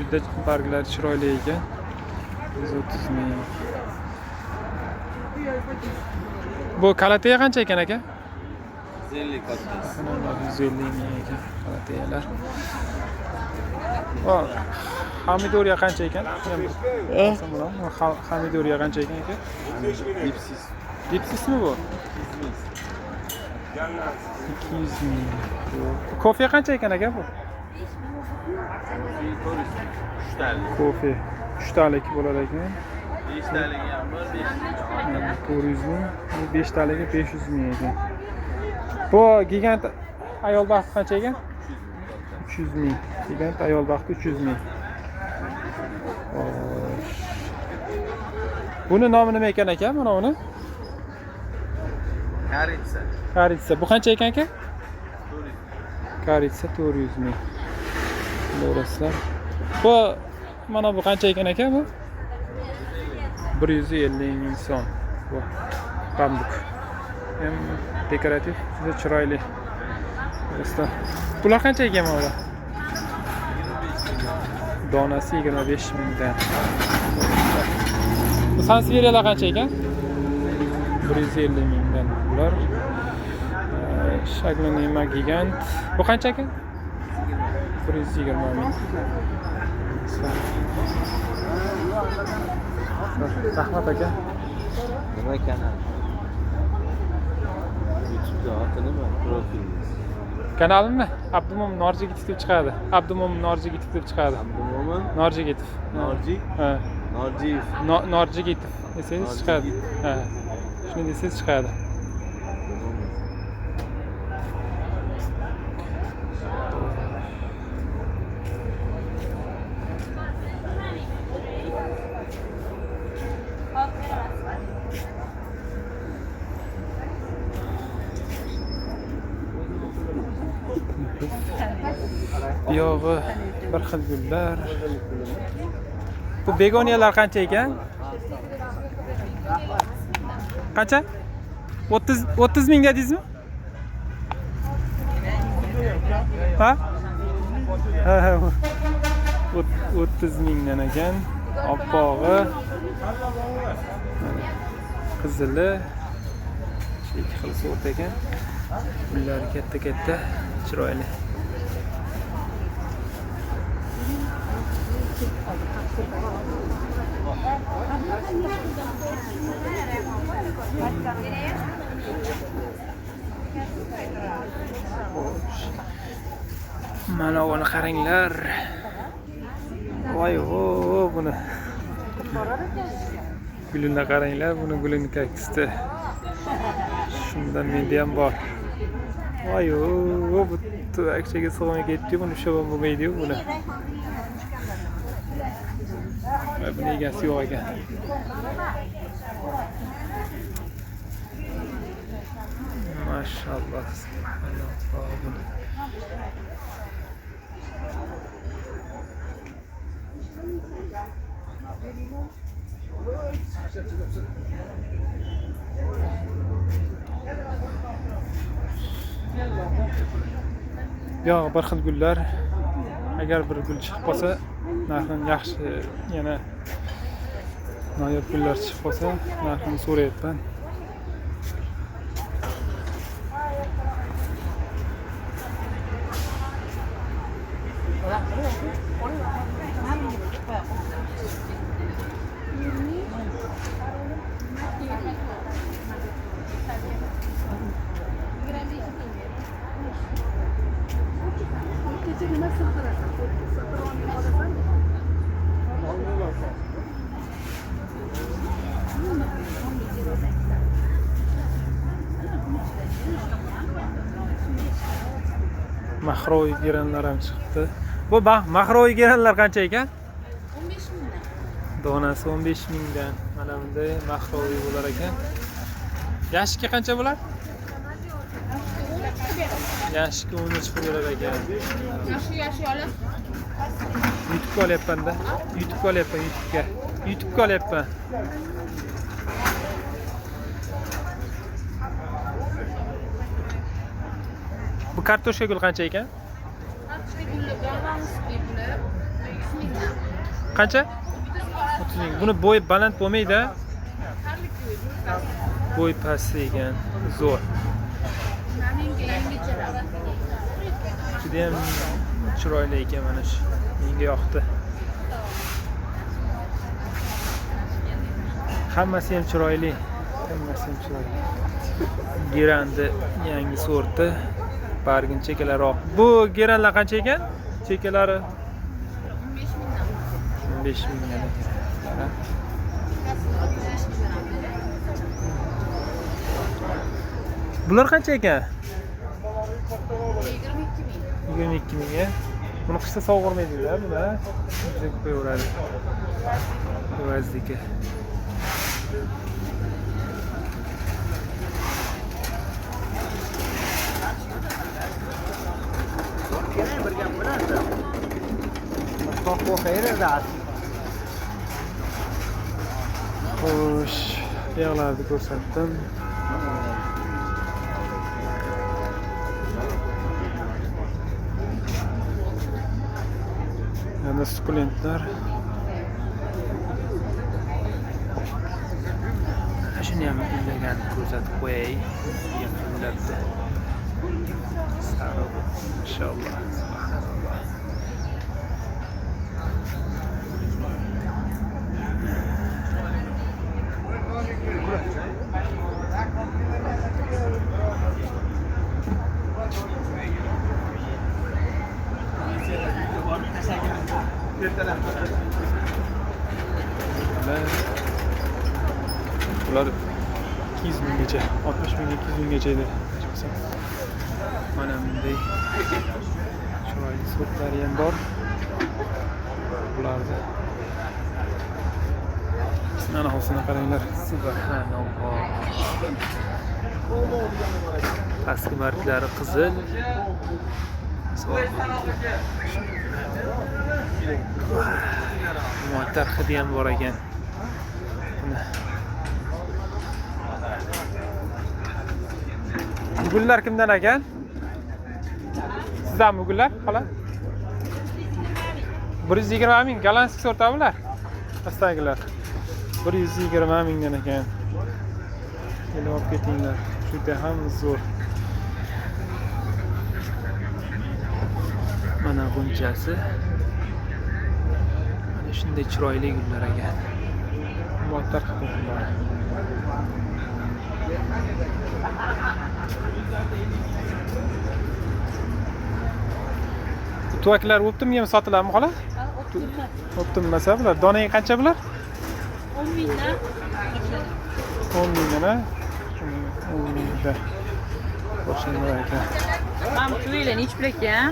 Juda barglari chiroyli ekan. 130 ming. Bu kalatiya qancha ekan aka? 150 kattasi. 150 ming ekan kalatiyalar. O, Hamidoriya qancha ekan? Hamidoriya qancha ekan aka? Dipsiz. Dipsizmi bu? 200 ming. Kofe qancha ekan aka bu? 3 talik. Kofe 3 talik bo'lar ekan. 5 talik ham bor, 400 ming, 5 taligi 500 ming ekan. Bu gigant ayol baxti qancha ekan? 300 ming. Gigant ayol baxti 300 ming. Buni nomi nima ekan aka? Mana uni? Karitsa. Karitsa. Bu qancha ekan aka? Karitsa 400 ming. To'g'risizlar. Bu mana bu qancha ekan aka bu? 150 ming so'm. Bu bambuk. Ham dekorativ, juda chiroyli. To'g'risizlar. Bular qancha ekan mana bular? Donasi 25 mingdan. Bu sanseveriyalar qancha ekan? 150 mingdan bular. Shaglonima gigant. Bu qancha ekan? 120 ming. Rahmat aka. Nima kanal? YouTube'da oti nima? Profilingiz. Kanalimni Abdumo'min Norjigitov deb chiqadi. Abdumo'min Norjigitov deb chiqadi. Abdumo'min Norjigitov. Norji? Ha. Norjiyev. Norjigitov desangiz chiqadi. Ha. Shuni desangiz chiqadi. Buyog'i bir xil gullar. Bu begoniyalar qancha ekan? Qancha? 30 ming dedingizmi? Ha? Ha, 30 mingdan ekan. Oppog'i. Qizili. Ikki xil sort ekan. Gullari katta-katta, chiroyli. Mana buni qaranglar. Voy, buni. Gulini qaranglar, buni gulini kaktusda. Shundan menda ham bor. Voy, bu tuvakchaga sig'may ketdi, buni ushlab bo'lmaydi-yu buni. Buni egasi yo'q ekan. Mashalloh, subhanalloh. Yo'q, bir xil gullar. Agar bir gul chiqib qolsa, narxini yaxshi, yana noyob gullar chiqib qolsa, narxini so'rayapman. Mahroviy geranlar ham chiqibdi. Bu mahroviy geranlar qancha ekan? 15 mingdan. Donasi 15 mingdan. Mana bunday mahroviy bo'lar ekan. Yashiki qancha bo'lar? Yashiki 13 bo'lar ekan. Yoshi olib. YouTube'ga olyapman-da. YouTube'ga olyapman, YouTube'ga. YouTube'ga olyapman. Bu kartoshka gul qancha ekan? Kartoshka guli, gollandskiy guli 100 mingdan. Qancha? 30 ming. Buni bo'yi baland bo'lmaydi. Bo'y past ekan. Zo'r. Menga yangichalar. Juda ham chiroyli ekan mana shu. Menga yoqdi. Hammasi ham chiroyli. Hammasi ham chiroyli. Gerandi yangi sorti. Bargin chekalaroq. Bu geranlar qancha ekan? Chekalari 15 mingdan ekan. Bular qancha ekan? 22 mingga. Buni qishda sovg'irmaydilar, bular. Bizga qo'yaveradi. Evazdiki. Xo'sh, yog'larni ko'rsatdim. Yana sukulentlar. Shuni ham izlaganni ko'rsatib qo'yay. Yaqinlabdi. Sariq, inshaalloh. Subhanalloh. Bular 200 minggacha, 60 mingga 200 minggacha edi. Mana bunday chiroyli sortlari ham bor. Bularda mana hosini qaranglar. Subhanalloh. Pastki barglari qizil. Motor hidi ham bor ekan. Gullar kimdan ekan? Sizdanmi gullar? Xola? 120 ming gollandskiy sort bular. Astagilar. 120 mingdan ekan. Kelib olib ketinglar. Juda ham zo'r. Mana bunchasi. Mana shunday chiroyli gullar ekan. Motor qilib. Tuvaklar o'ptimi, ham sotiladimi xola? O'ptimi masa bular. Donaga qancha bular? 10 mingdan. 10 mingdan. 10 mingdan. Boshlangan ekan. Mam tuyulan ichib ekan.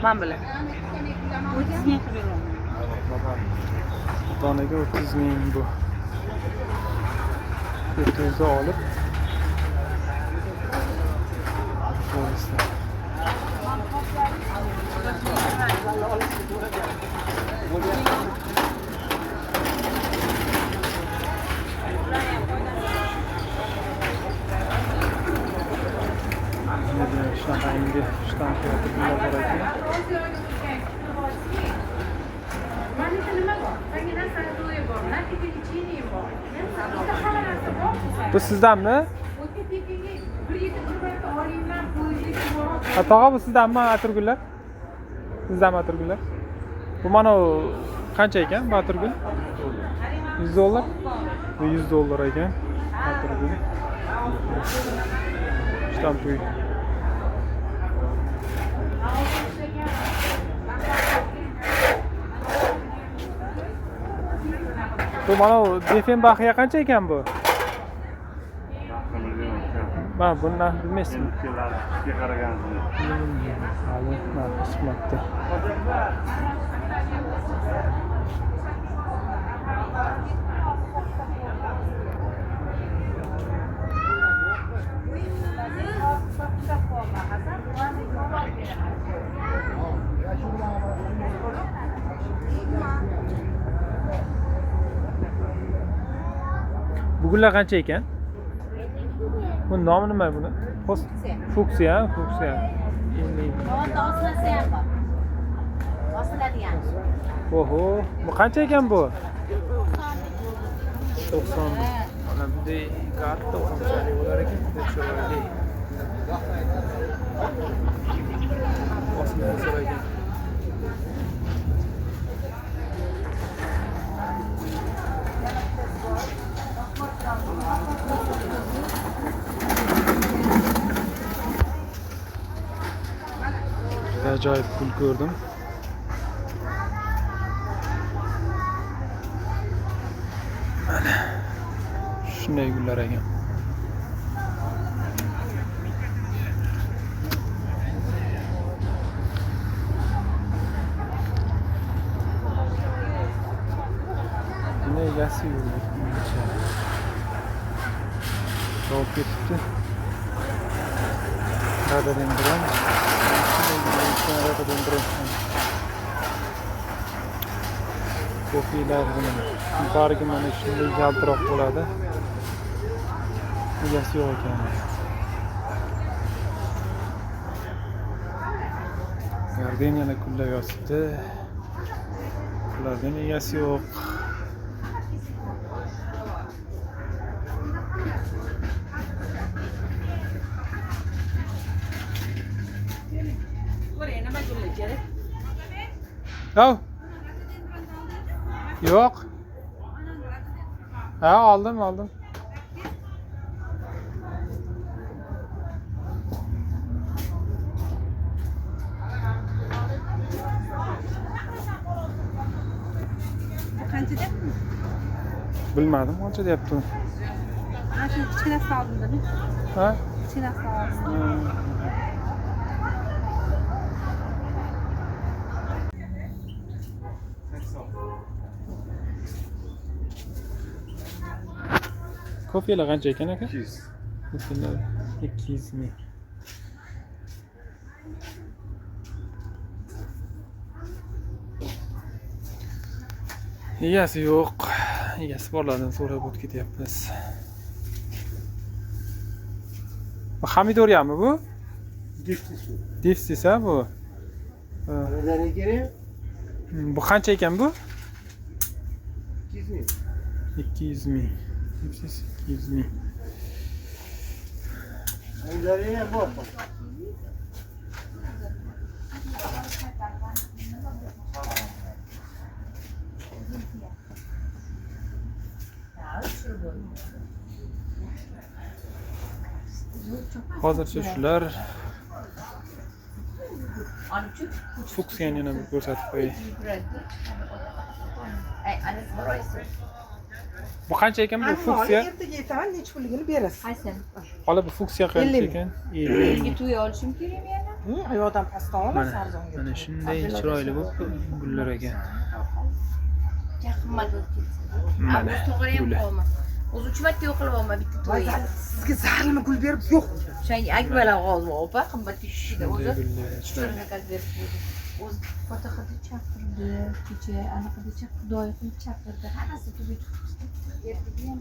Mam bilan. 30 ming qilib beraman. Donaga 30 ming bu. 400 da olib. To'g'risi. Shunaqa endi ishdan kelayotganlar bor ekan. Bu sizdanmi? Tog'a bu sizdanmi atirgullar? Sizdanmi atirgullar? Bu mana qancha ekan bu atirgul? $100. Bu $100 ekan. Atirgul. Shtampuy. Bu mana Defenbachga qancha ekan bu? Mana buni narxi bilmaysizmi? Hali narxi chiqmabdi. Bugunlar qancha ekan? Bu nomi nima buni? Fuksiya, fuksiya. Osnasi ham bor. Osnasi Oho, bu qancha ekan bu? 90. Mana bunday katta qanchalik bo'lar ekan? Chiroyli. Osmon so'ragan. Ajoyib pul ko'rdim. Mana shunday gullar ekan. Buni egasi yo'q. Javob ketibdi. Radadendiran. Ko'piylar bilan yuqoriga mana shunday yaltiroq bo'ladi. Egasi yo'q ekan. Gardeniyalar kullab yotibdi. Ulardan egasi yo'q. Yo'q. Yo'q. Ha, oldim. Qancha deb? Bilmadim, qancha deyapti. Mana shu kichkinasini oldim-da. Ha? Kichkinasini oldim. Ko'piylar qancha ekan aka? 200. Ko'piylar 200 ming. Egasi yo'q. Egasi borlardan so'rab o'tib ketyapmiz. Bu hamidoriyami bu? Difsis ha bu? Bu qancha ekan bu? 200 ming. Difsis 200 ming. Hozircha shular. Fuksiyani yana bir ko'rsatib qo'yay. Bu qancha ekan bu fuksiya? Ertaga aytaman, necha pulligini berasiz. Qaysi? Hali bu fuksiya qancha ekan? 50 ming. To'y olishim kerak yana. Oyoqdan pastdan olmas, Mana arzonga. mana shunday chiroyli bo'lib gullar ekan. Qimmat bo'lib ketsin. Mana To'g'ri ham gullar. qolma. O'zi uchmatga yo'qlab olma bitta to'y. Sizga zarilma gul berib yo'q. O'shangi akbalar g'ozib opa qimmat tushishiga o'zi. Gullar. Cho'rga qaz berib qo'ydi. O'zi fotoxatni chaqirdi, kecha anaqada chaqirdi, Xudoy qilib chaqirdi. Hammasi tugib ertaga ham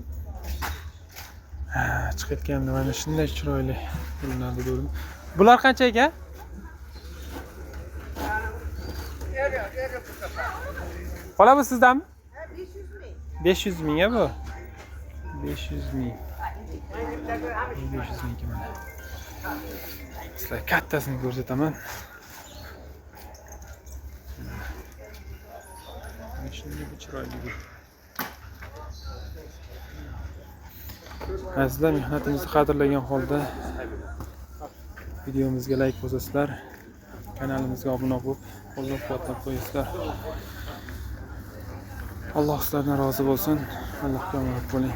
Ha, chiqayotganda mana shunday chiroyli gullarni ko'rdim. Bular qancha ekan? Qola bu sizdanmi? 500 ming ya bu. 500 ming. 500 ming mana. Sizlar kattasini ko'rsataman. Shunday bir chiroyli gul. Azizlar, mehnatimizni qadrlagan holda videomizga like bosasizlar, kanalimizga obuna bo'lib, qo'llab-quvvatlab qo'yasizlar. Alloh sizlardan rozi bo'lsin. Allohga omonat bo'ling.